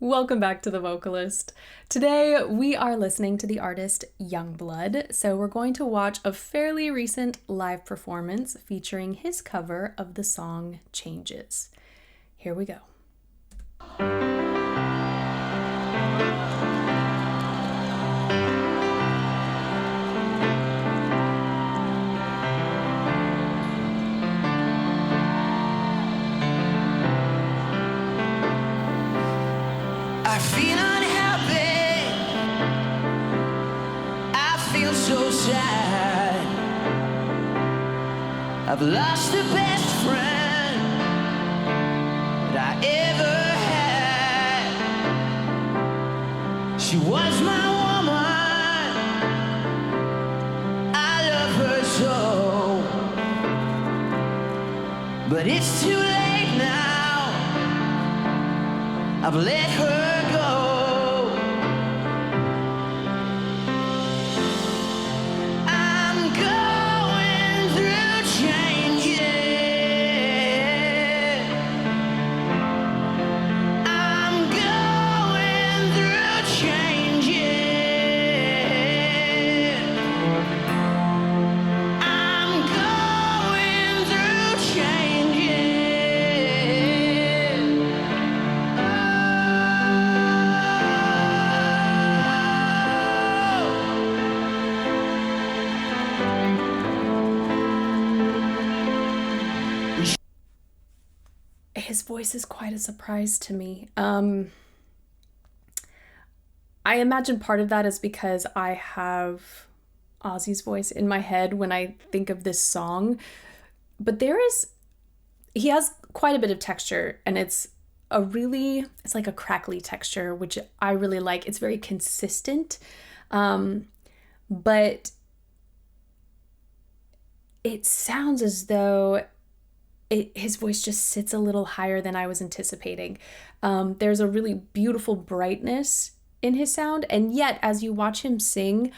Welcome back to The Vocalist. Today we are listening to the artist Yungblud, so we're going to watch a fairly recent live performance featuring his cover of the song Changes. Here we go. I feel unhappy, I feel so sad. I've lost the best friend that I ever had. She was my woman, I love her so. But it's too late now, I've let her go. I'm going through changes. I'm going through changes. I'm going through changes. His voice is quite a surprise to me. I imagine part of that is because I have Ozzy's voice in my head when I think of this song. But he has quite a bit of texture, and it's like a crackly texture, which I really like. It's very consistent, but it sounds as though his voice just sits a little higher than I was anticipating. There's a really beautiful brightness in his sound, and yet as you watch him sing,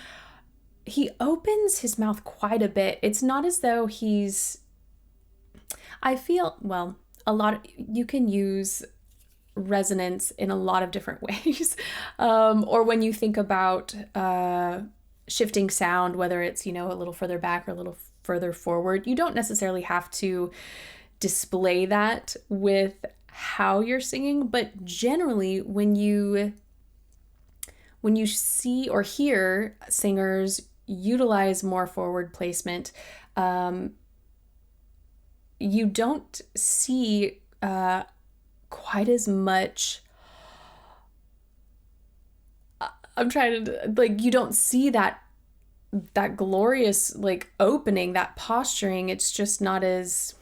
he opens his mouth quite a bit. It's not as though you can use resonance in a lot of different ways. Or when you think about shifting sound, whether it's, a little further back or a little further forward, you don't necessarily have to display that with how you're singing, but generally when you see or hear singers utilize more forward placement, you don't see quite as much. You don't see that glorious opening, that posturing. It's just not as,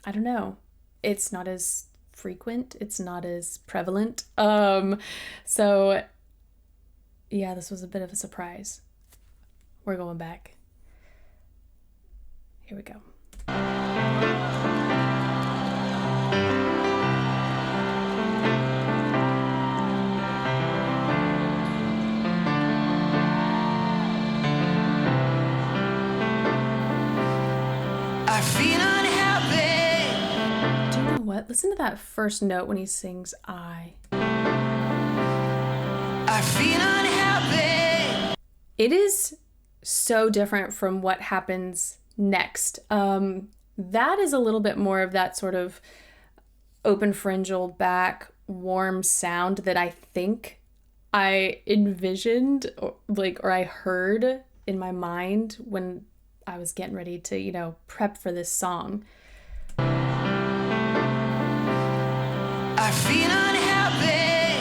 I don't know, it's not as frequent, it's not as prevalent. So yeah, this was a bit of a surprise. We're going back. Here we go. I feel unhappy. Do you know what? Listen to that first note when he sings I. I feel unhappy. It is so different from what happens next. That is a little bit more of that sort of open pharyngeal back warm sound that I think I envisioned or I heard in my mind when I was getting ready to, prep for this song. I feel unhappy.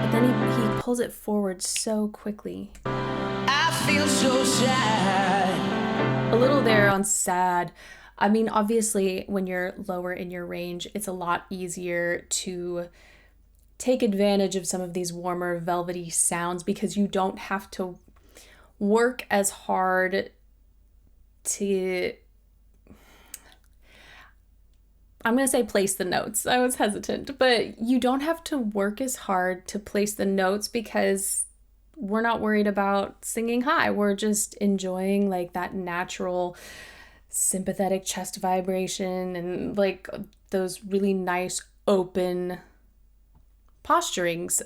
But then he pulls it forward so quickly. I feel so sad. A little there on sad. I mean, obviously, when you're lower in your range, it's a lot easier to take advantage of some of these warmer, velvety sounds because you don't have to work as hard to, I'm going to say place the notes. I was hesitant, but you don't have to work as hard to place the notes because we're not worried about singing high. We're just enjoying that natural sympathetic chest vibration and those really nice open posturings,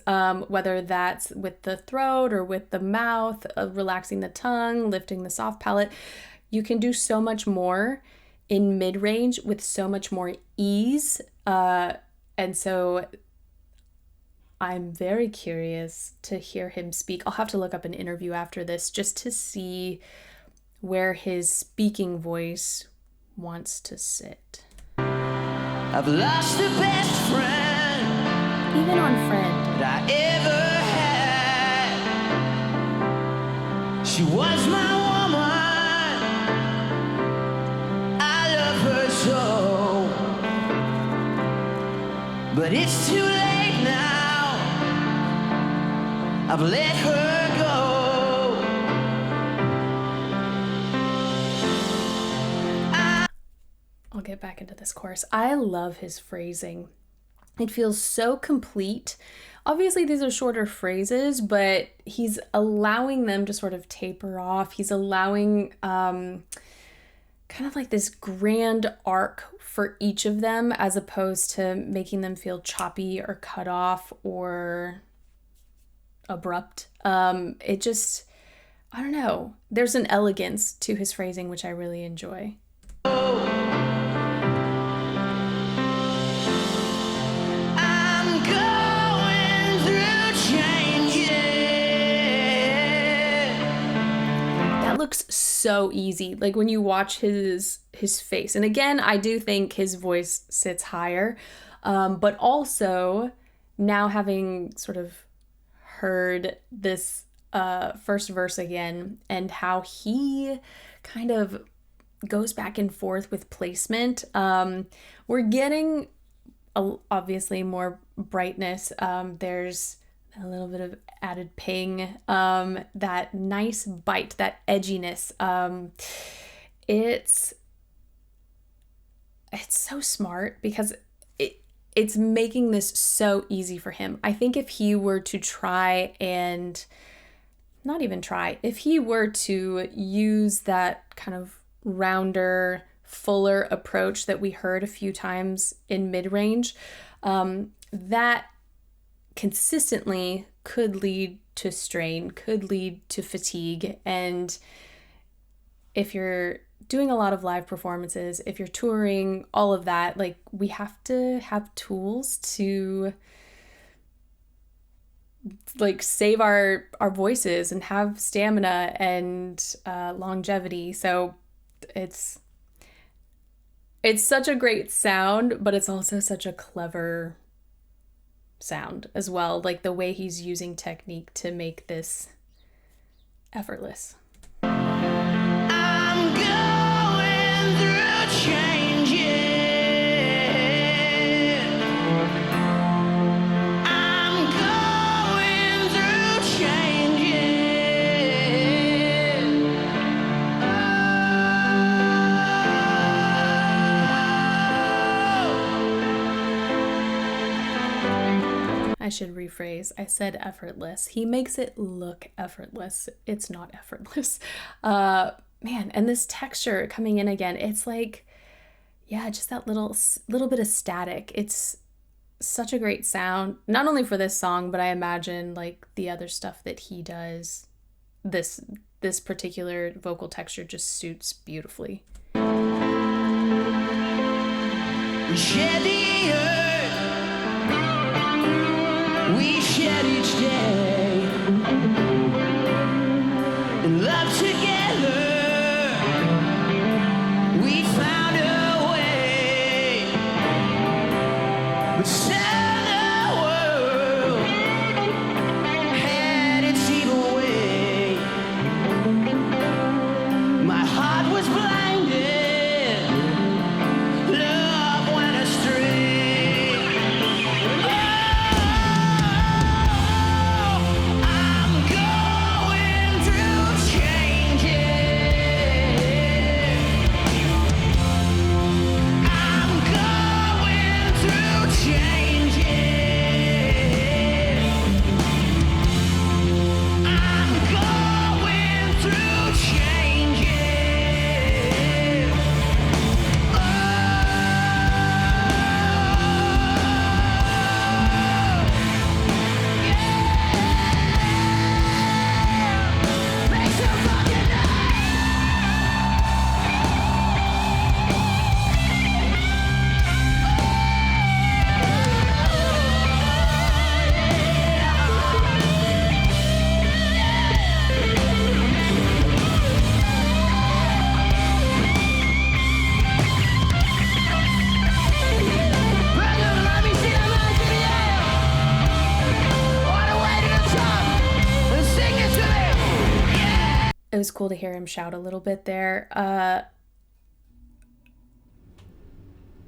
whether that's with the throat or with the mouth, relaxing the tongue, lifting the soft palate. You can do so much more in mid-range with so much more ease. And so I'm very curious to hear him speak. I'll have to look up an interview after this just to see where his speaking voice wants to sit. I've lost the best friend Even on Friend. that I ever had. She was my woman. I love her so. But it's too late now. I've let her go. I'll get back into this chorus. I love his phrasing. It feels so complete. Obviously, these are shorter phrases, but he's allowing them to sort of taper off. He's allowing kind of like this grand arc for each of them, as opposed to making them feel choppy or cut off or abrupt. It just, I don't know. There's an elegance to his phrasing, which I really enjoy. Looks so easy, like when you watch his face. And again, I do think his voice sits higher, but also now having sort of heard this first verse again and how he kind of goes back and forth with placement, we're getting obviously more brightness. There's a little bit of added ping, that nice bite, that edginess. It's so smart because it's making this so easy for him. I think if he were to try and not even try, if he were to use that kind of rounder, fuller approach that we heard a few times in mid-range, that consistently could lead to strain, could lead to fatigue. And if you're doing a lot of live performances, if you're touring, all of that, like, we have to have tools to like save our voices and have stamina and longevity. So it's such a great sound, but it's also such a clever sound as well, like the way he's using technique to make this effortless. I'm going through changes. I'm going through changes. I should rephrase. I said effortless. He makes it look effortless. It's not effortless. Man, and this texture coming in again, it's like, yeah, just that little bit of static. It's such a great sound, not only for this song, but I imagine like the other stuff that he does, this particular vocal texture just suits beautifully. We shed the earth. We shed each day. And love together. We found a way. But still the world had its evil way. My heart was blinded. Love went astray. Oh, it was cool to hear him shout a little bit there.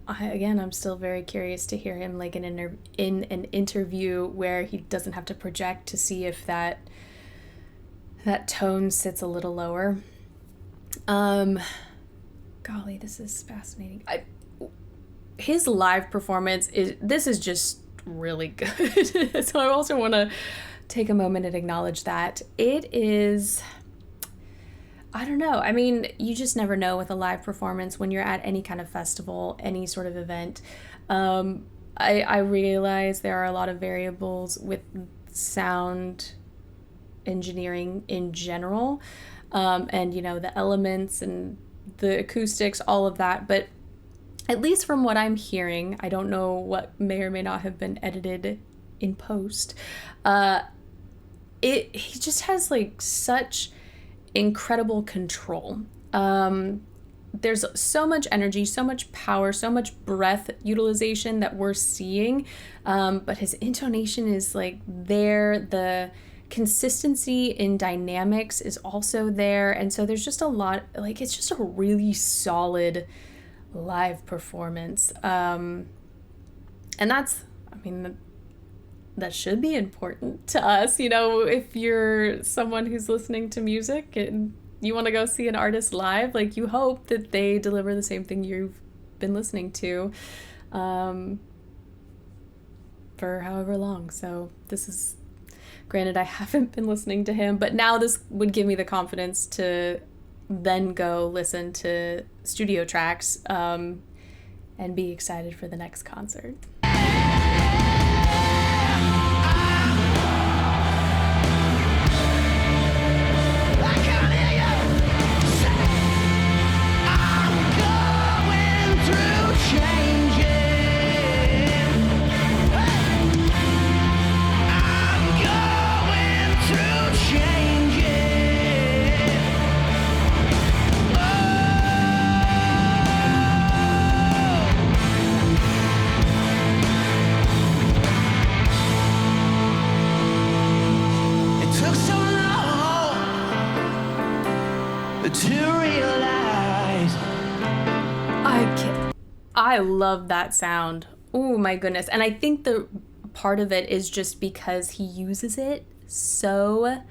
I'm still very curious to hear him like in an interview where he doesn't have to project, to see if that tone sits a little lower. Golly, this is fascinating. His live performance is just really good. So I also want to take a moment and acknowledge that it is. I don't know. I mean, you just never know with a live performance when you're at any kind of festival, any sort of event. I realize there are a lot of variables with sound engineering in general, and the elements and the acoustics, all of that. But at least from what I'm hearing, I don't know what may or may not have been edited in post. He just has like such incredible control. There's so much energy, so much power, so much breath utilization that we're seeing, but his intonation is like there. The consistency in dynamics is also there, and so there's just a lot, like it's just a really solid live performance, and that should be important to us. If you're someone who's listening to music and you want to go see an artist live, like you hope that they deliver the same thing you've been listening to for however long. So this is, granted, I haven't been listening to him, but now this would give me the confidence to then go listen to studio tracks and be excited for the next concert. I love that sound. Oh my goodness. And I think the part of it is just because he uses it so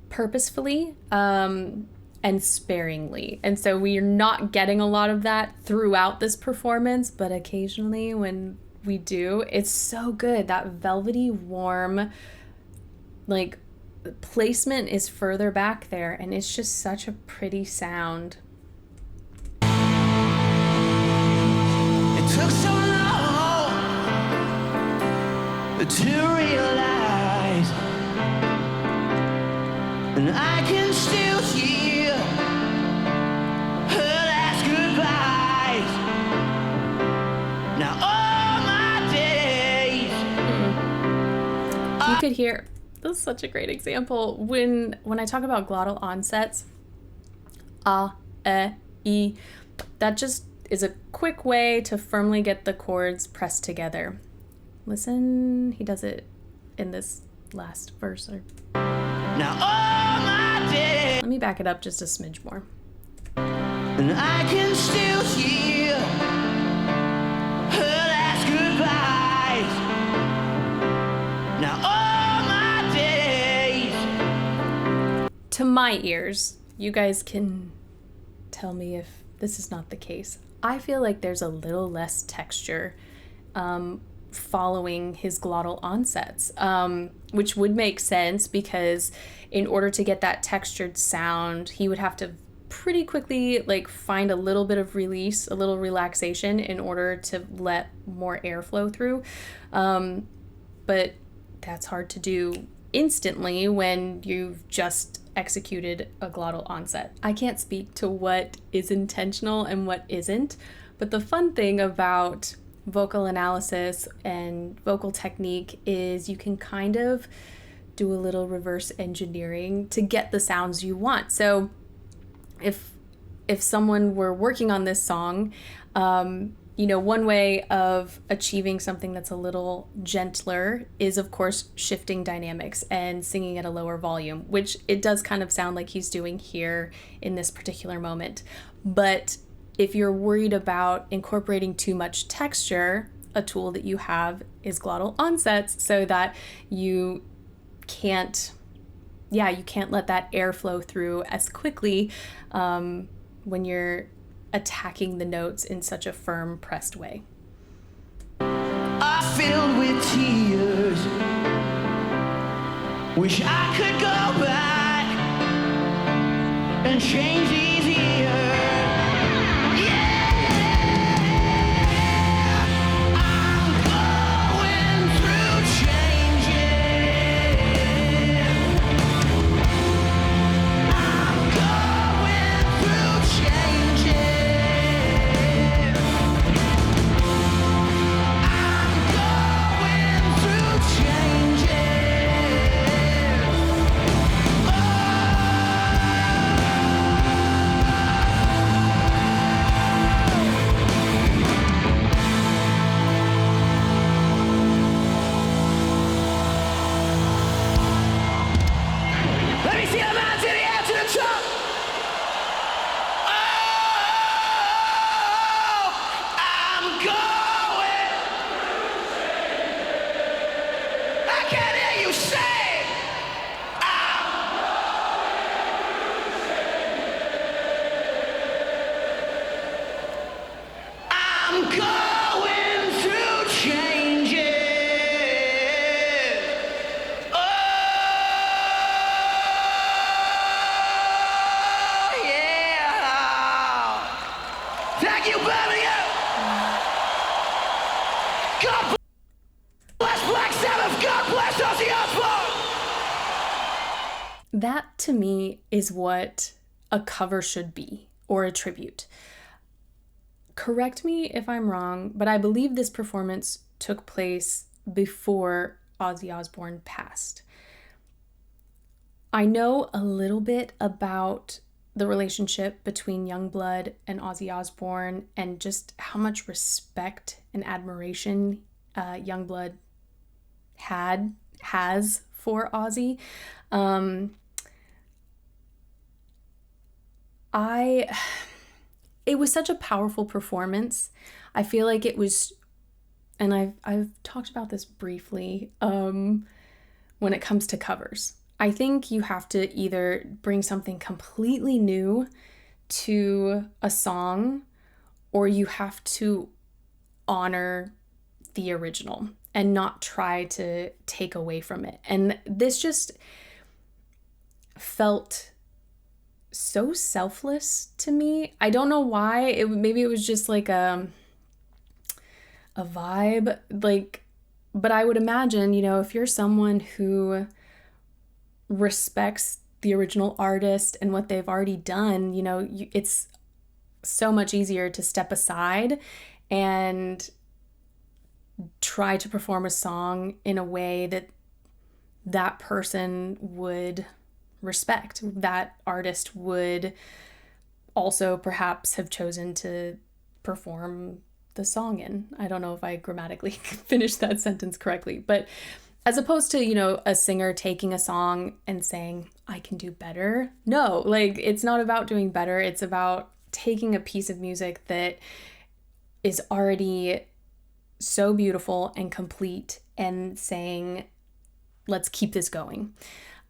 purposefully and sparingly. And so we're not getting a lot of that throughout this performance, but occasionally when we do, it's so good. That velvety, warm, like, placement is further back there, and it's just such a pretty sound. Took so long to realize, and I can still hear her last goodbyes. Now all my days. You could hear, this is such a great example, when I talk about glottal onsets, e, that just is a quick way to firmly get the chords pressed together. Listen, he does it in this last verse. Now all my days. Let me back it up just a smidge more. And I can still hear her last goodbyes. Now all my days. To my ears, you guys can tell me if this is not the case. I feel like there's a little less texture following his glottal onsets, which would make sense because in order to get that textured sound, he would have to pretty quickly like find a little bit of release, a little relaxation in order to let more airflow through. But that's hard to do instantly when you've just executed a glottal onset. I can't speak to what is intentional and what isn't, but the fun thing about vocal analysis and vocal technique is you can kind of do a little reverse engineering to get the sounds you want. So if someone were working on this song one way of achieving something that's a little gentler is, of course, shifting dynamics and singing at a lower volume, which it does kind of sound like he's doing here in this particular moment. But if you're worried about incorporating too much texture, a tool that you have is glottal onsets so that you can't let that air flow through as quickly when you're attacking the notes in such a firm, pressed way. I filled with tears, wish I could go back and change these years. That, to me, is what a cover should be, or a tribute. Correct me if I'm wrong, but I believe this performance took place before Ozzy Osbourne passed. I know a little bit about the relationship between Yungblud and Ozzy Osbourne and just how much respect and admiration Yungblud has for Ozzy. It was such a powerful performance. I feel like it was, and I've talked about this briefly, when it comes to covers. I think you have to either bring something completely new to a song, or you have to honor the original and not try to take away from it. And this just felt so selfless to me. I don't know why. Maybe it was just like a vibe, like, but I would imagine, if you're someone who respects the original artist and what they've already done, it's so much easier to step aside and try to perform a song in a way that that person would respect, that artist would also perhaps have chosen to perform the song in. I don't know if I grammatically finished that sentence correctly, but as opposed to, a singer taking a song and saying, I can do better. No, like, it's not about doing better. It's about taking a piece of music that is already so beautiful and complete and saying, let's keep this going.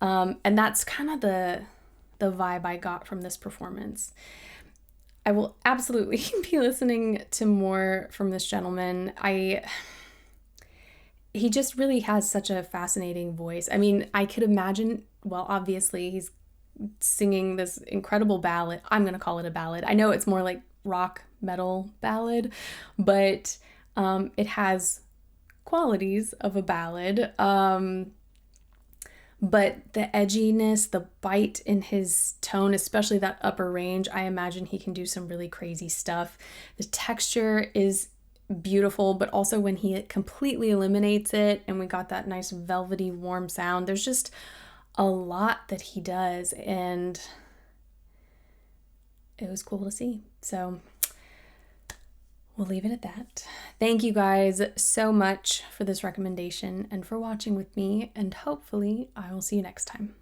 And that's kind of the vibe I got from this performance. I will absolutely be listening to more from this gentleman. He just really has such a fascinating voice. I mean, I could imagine, well, obviously he's singing this incredible ballad. I'm going to call it a ballad. I know it's more like rock metal ballad, but it has qualities of a ballad. But the edginess, the bite in his tone, especially that upper range, I imagine he can do some really crazy stuff. The texture is beautiful, but also when he completely eliminates it and we got that nice velvety warm sound, there's just a lot that he does, and it was cool to see. So we'll leave it at that. Thank you guys so much for this recommendation and for watching with me, and hopefully I will see you next time.